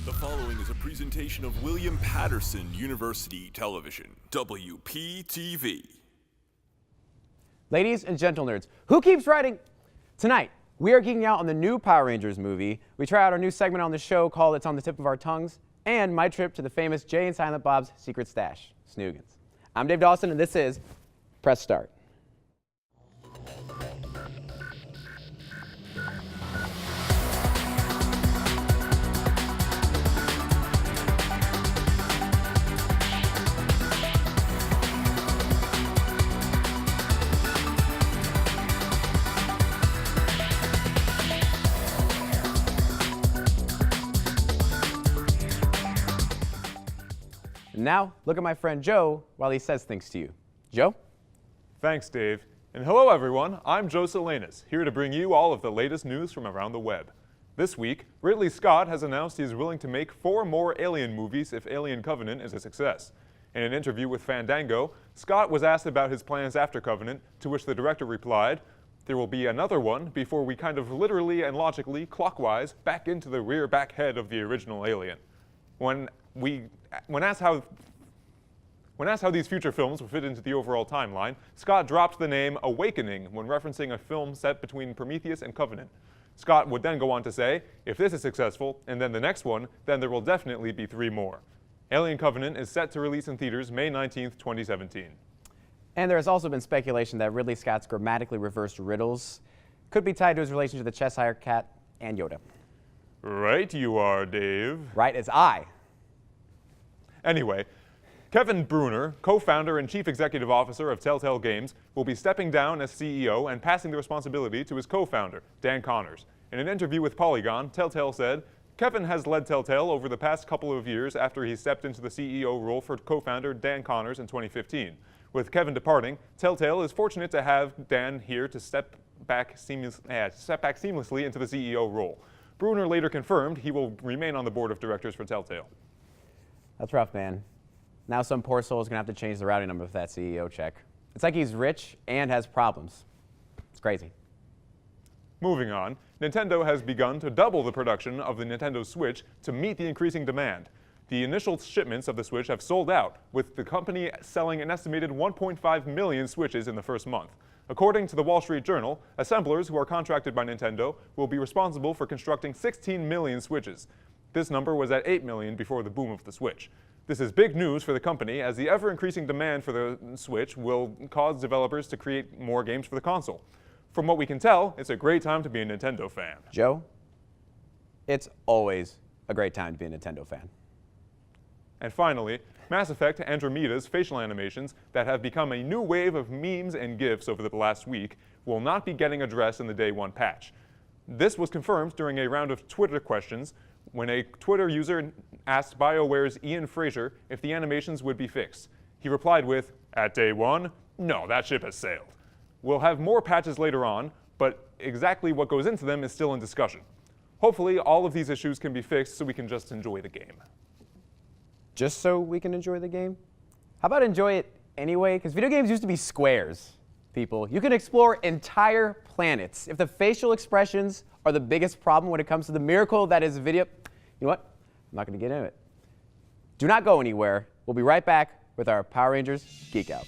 The following is a presentation of William Patterson University Television, WPTV. Ladies and gentle nerds, who keeps writing? Tonight, we are geeking out on the new Power Rangers movie. We try out our new segment on the show called It's on the Tip of Our Tongues, and my trip to the famous Jay and Silent Bob's secret stash, Snoogans. I'm Dave Dawson, and this is Press Start. Now, look at my friend Joe while he says things to you. Joe? Thanks, Dave. And hello, everyone. I'm Joe Saulenas, here to bring you all of the latest news from around the web. This week, Ridley Scott has announced he is willing to make 4 more Alien movies if Alien Covenant is a success. In an interview with Fandango, Scott was asked about his plans after Covenant, to which the director replied, "There will be another one before we kind of literally and logically, clockwise, back into the rear back head of the original Alien." When asked how these future films will fit into the overall timeline, Scott dropped the name Awakening when referencing a film set between Prometheus and Covenant. Scott would then go on to say, if this is successful, and then the next one, then there will definitely be 3 more. Alien Covenant is set to release in theaters May 19th, 2017. And there has also been speculation that Ridley Scott's grammatically reversed riddles could be tied to his relation to the Cheshire Cat and Yoda. Right you are, Dave. Right as I. Anyway, Kevin Bruner, co-founder and chief executive officer of Telltale Games, will be stepping down as CEO and passing the responsibility to his co-founder, Dan Connors. In an interview with Polygon, Telltale said, "Kevin has led Telltale over the past couple of years after he stepped into the CEO role for co-founder Dan Connors in 2015. With Kevin departing, Telltale is fortunate to have Dan here to step back seamlessly into the CEO role." Bruner later confirmed he will remain on the board of directors for Telltale. That's rough, man. Now some poor soul is going to have to change the routing number for that CEO check. It's like he's rich and has problems. It's crazy. Moving on, Nintendo has begun to double the production of the Nintendo Switch to meet the increasing demand. The initial shipments of the Switch have sold out, with the company selling an estimated 1.5 million Switches in the first month. According to the Wall Street Journal, assemblers who are contracted by Nintendo will be responsible for constructing 16 million Switches. This number was at 8 million before the boom of the Switch. This is big news for the company, as the ever-increasing demand for the Switch will cause developers to create more games for the console. From what we can tell, it's a great time to be a Nintendo fan. Joe, it's always a great time to be a Nintendo fan. And finally, Mass Effect Andromeda's facial animations that have become a new wave of memes and GIFs over the last week will not be getting addressed in the Day 1 patch. This was confirmed during a round of Twitter questions when a Twitter user asked BioWare's Ian Fraser if the animations would be fixed. He replied with, "At Day 1, no, that ship has sailed." We'll have more patches later on, but exactly what goes into them is still in discussion. Hopefully, all of these issues can be fixed so we can just enjoy the game. Just so we can enjoy the game? How about enjoy it anyway? Because video games used to be squares, people. You can explore entire planets. If the facial expressions are the biggest problem when it comes to the miracle that is video, you know what? I'm not going to get into it. Do not go anywhere. We'll be right back with our Power Rangers Geek Out.